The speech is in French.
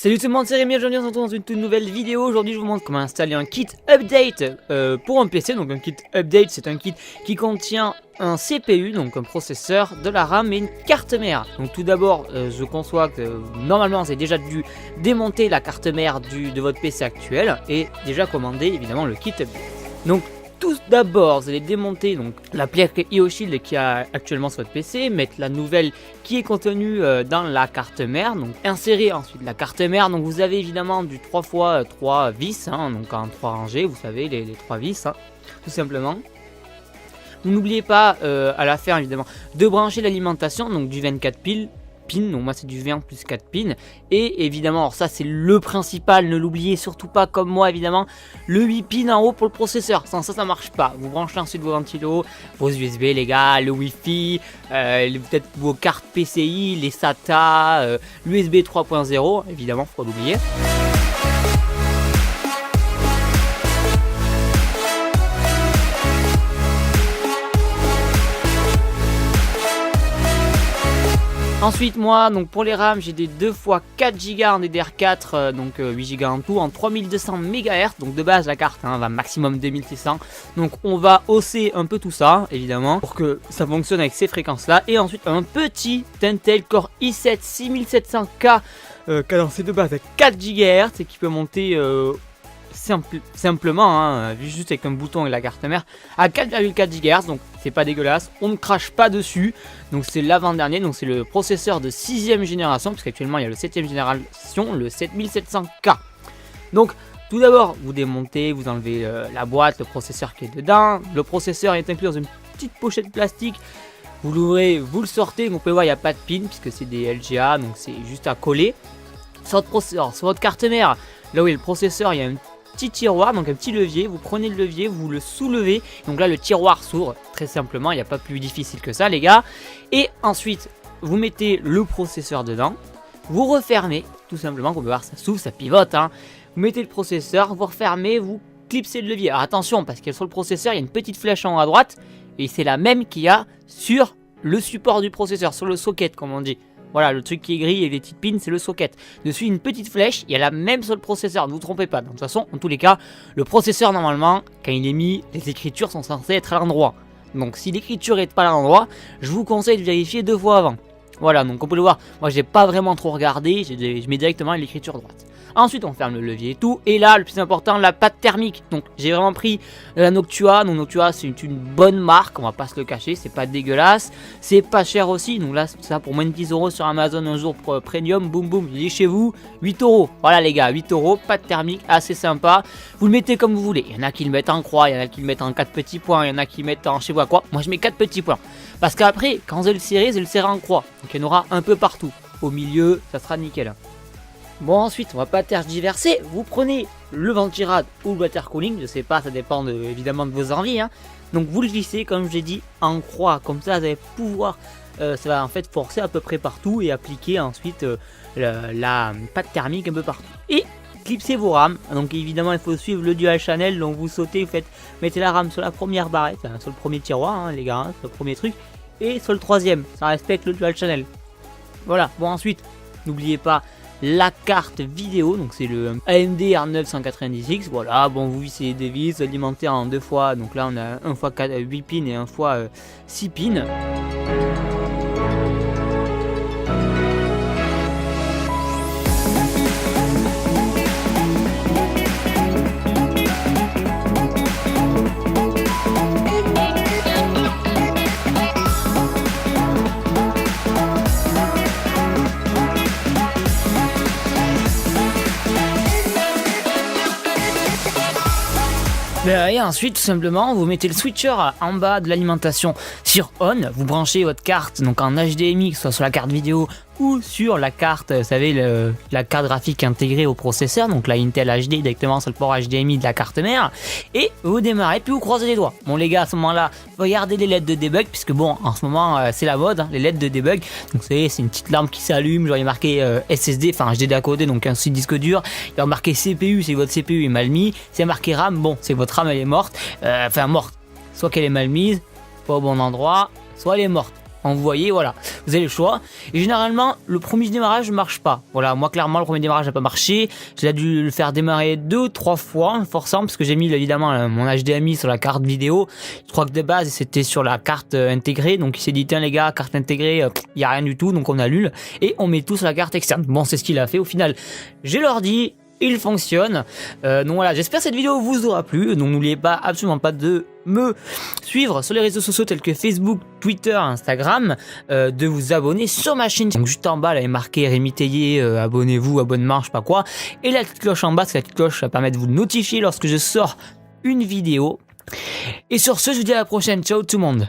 Salut tout le monde, c'est Rémi, aujourd'hui on se retrouve dans une toute nouvelle vidéo. Aujourd'hui je vous montre comment installer un kit update pour un PC. Donc un kit update, c'est un kit qui contient un CPU, donc un processeur, de la RAM et une carte mère. Donc tout d'abord, je conçois que normalement vous avez déjà dû démonter la carte mère de votre PC actuel et déjà commander évidemment le kit update. Donc tout d'abord, vous allez démonter donc la plaque IO-Shield qui a actuellement sur votre PC, mettre la nouvelle qui est contenue dans la carte mère, donc insérer ensuite la carte mère. Donc vous avez évidemment du 3x3 vis, donc en 3 rangées, vous savez les 3 vis, tout simplement. Vous n'oubliez pas à la fin évidemment de brancher l'alimentation, donc du 24 pins, donc moi c'est du 20 plus 4 pins, et évidemment, alors ça c'est le principal, ne l'oubliez surtout pas comme moi évidemment, le 8 pins en haut pour le processeur, sans ça marche pas. Vous branchez ensuite vos ventilos, vos USB les gars, le Wi-Fi, peut-être vos cartes PCI, les SATA, l'USB 3.0 évidemment, faut pas l'oublier. Ensuite moi, donc pour les RAM, j'ai des 2x4 Go en DDR4, donc 8 Go en tout, en 3200 MHz. Donc de base la carte va maximum 2600. Donc on va hausser un peu tout ça, évidemment, pour que ça fonctionne avec ces fréquences-là. Et ensuite un petit Intel Core i7 6700K, cadencé de base à 4 GHz et qui peut monter simplement, juste avec un bouton et la carte mère, à 4,4 GHz, donc c'est pas dégueulasse, on ne crache pas dessus. Donc c'est l'avant-dernier, donc c'est le processeur de 6ème génération, parce qu'actuellement il y a le 7ème génération, le 7700K. Donc tout d'abord vous démontez, vous enlevez la boîte, le processeur qui est dedans. Le processeur est inclus dans une petite pochette plastique. Vous l'ouvrez, vous le sortez, donc vous pouvez voir il n'y a pas de pin puisque c'est des LGA, donc c'est juste à coller. Sur votre carte mère, là où il y a le processeur, il y a un petit tiroir, donc un petit levier. Vous prenez le levier, vous le soulevez, donc là le tiroir s'ouvre très simplement, il n'y a pas plus difficile que ça les gars. Et ensuite vous mettez le processeur dedans, vous refermez tout simplement, vous pouvez voir ça s'ouvre, ça pivote, vous mettez le processeur, vous refermez, vous clipsez le levier. Alors attention, parce que sur le processeur il y a une petite flèche en haut à droite et c'est la même qu'il y a sur le support du processeur, sur le socket comme on dit. Voilà, le truc qui est gris et les petites pins, c'est le socket. Dessus, une petite flèche, il y a la même sur le processeur, ne vous trompez pas. De toute façon, en tous les cas, le processeur, normalement, quand il est mis, les écritures sont censées être à l'endroit. Donc, si l'écriture n'est pas à l'endroit, je vous conseille de vérifier 2 fois avant. Voilà, donc on peut le voir, moi j'ai pas vraiment trop regardé, je mets directement l'écriture droite. Ensuite on ferme le levier et tout, et là le plus important, la pâte thermique. Donc j'ai vraiment pris la Noctua, donc Noctua c'est une bonne marque, on va pas se le cacher, c'est pas dégueulasse, c'est pas cher aussi, donc là ça pour moins de 10 € sur Amazon un jour pour premium, boum boum, il est chez vous, 8 €, voilà les gars, 8 €, pâte thermique, assez sympa, vous le mettez comme vous voulez, il y en a qui le mettent en croix, il y en a qui le mettent en 4 petits points, il y en a qui le mettent en je sais pas quoi, moi je mets 4 petits points, parce qu'après quand vous allez le serrer en croix, donc il y en aura un peu partout, au milieu ça sera nickel. Bon ensuite on va pas tergiverser, vous prenez le ventirad ou le water cooling, je sais pas, ça dépend évidemment de vos envies, donc vous le vissez comme j'ai dit en croix, comme ça vous allez pouvoir, ça va en fait forcer à peu près partout et appliquer ensuite la pâte thermique un peu partout. Et clipsez vos rames, donc évidemment il faut suivre le dual channel, donc vous sautez, mettez la rame sur la première barrette, sur le premier tiroir les gars, sur le premier truc, et sur le troisième, ça respecte le dual channel. Voilà, bon ensuite, n'oubliez pas la carte vidéo, donc c'est le AMD R9 190X, voilà, bon vous vissez des vis alimentés en 2 fois, donc là on a 1 x 8 pins et 1 x 6 pins. Et ensuite tout simplement vous mettez le switcher en bas de l'alimentation sur on, vous branchez votre carte donc en HDMI, que ce soit sur la carte vidéo ou sur la carte, vous savez la carte graphique intégrée au processeur, donc la Intel HD directement sur le port HDMI de la carte mère, et vous démarrez puis vous croisez les doigts. Bon les gars, à ce moment là regardez les LED de debug, puisque bon en ce moment c'est la mode, les LED de debug, donc c'est une petite lampe qui s'allume, genre il est marqué SSD, enfin HDD à côté, donc un disque dur, il y a marqué CPU, c'est votre CPU est mal mis, c'est marqué RAM, bon c'est votre RAM elle est morte, morte, soit qu'elle est mal mise, pas au bon endroit, soit elle est morte. envoyer, voilà, vous avez le choix. Et généralement, le premier démarrage ne marche pas. Voilà, moi clairement, le premier démarrage n'a pas marché. J'ai dû le faire démarrer 2-3 fois, forcément, parce que j'ai mis évidemment mon HDMI sur la carte vidéo. Je crois que de base, c'était sur la carte intégrée. Donc il s'est dit, tiens les gars, carte intégrée, il n'y a rien du tout. Donc on annule et on met tout sur la carte externe. Bon, c'est ce qu'il a fait. Au final, j'ai l'ordi. Il fonctionne. Donc voilà, j'espère que cette vidéo vous aura plu. Donc n'oubliez pas, absolument pas de me suivre sur les réseaux sociaux tels que Facebook, Twitter, Instagram, de vous abonner sur ma chaîne. Donc juste en bas, là, il est marqué Rémi Tellier, abonnez-vous, abonnement, je sais pas quoi. Et la petite cloche en bas, c'est la petite cloche, ça permet de vous notifier lorsque je sors une vidéo. Et sur ce, je vous dis à la prochaine. Ciao tout le monde.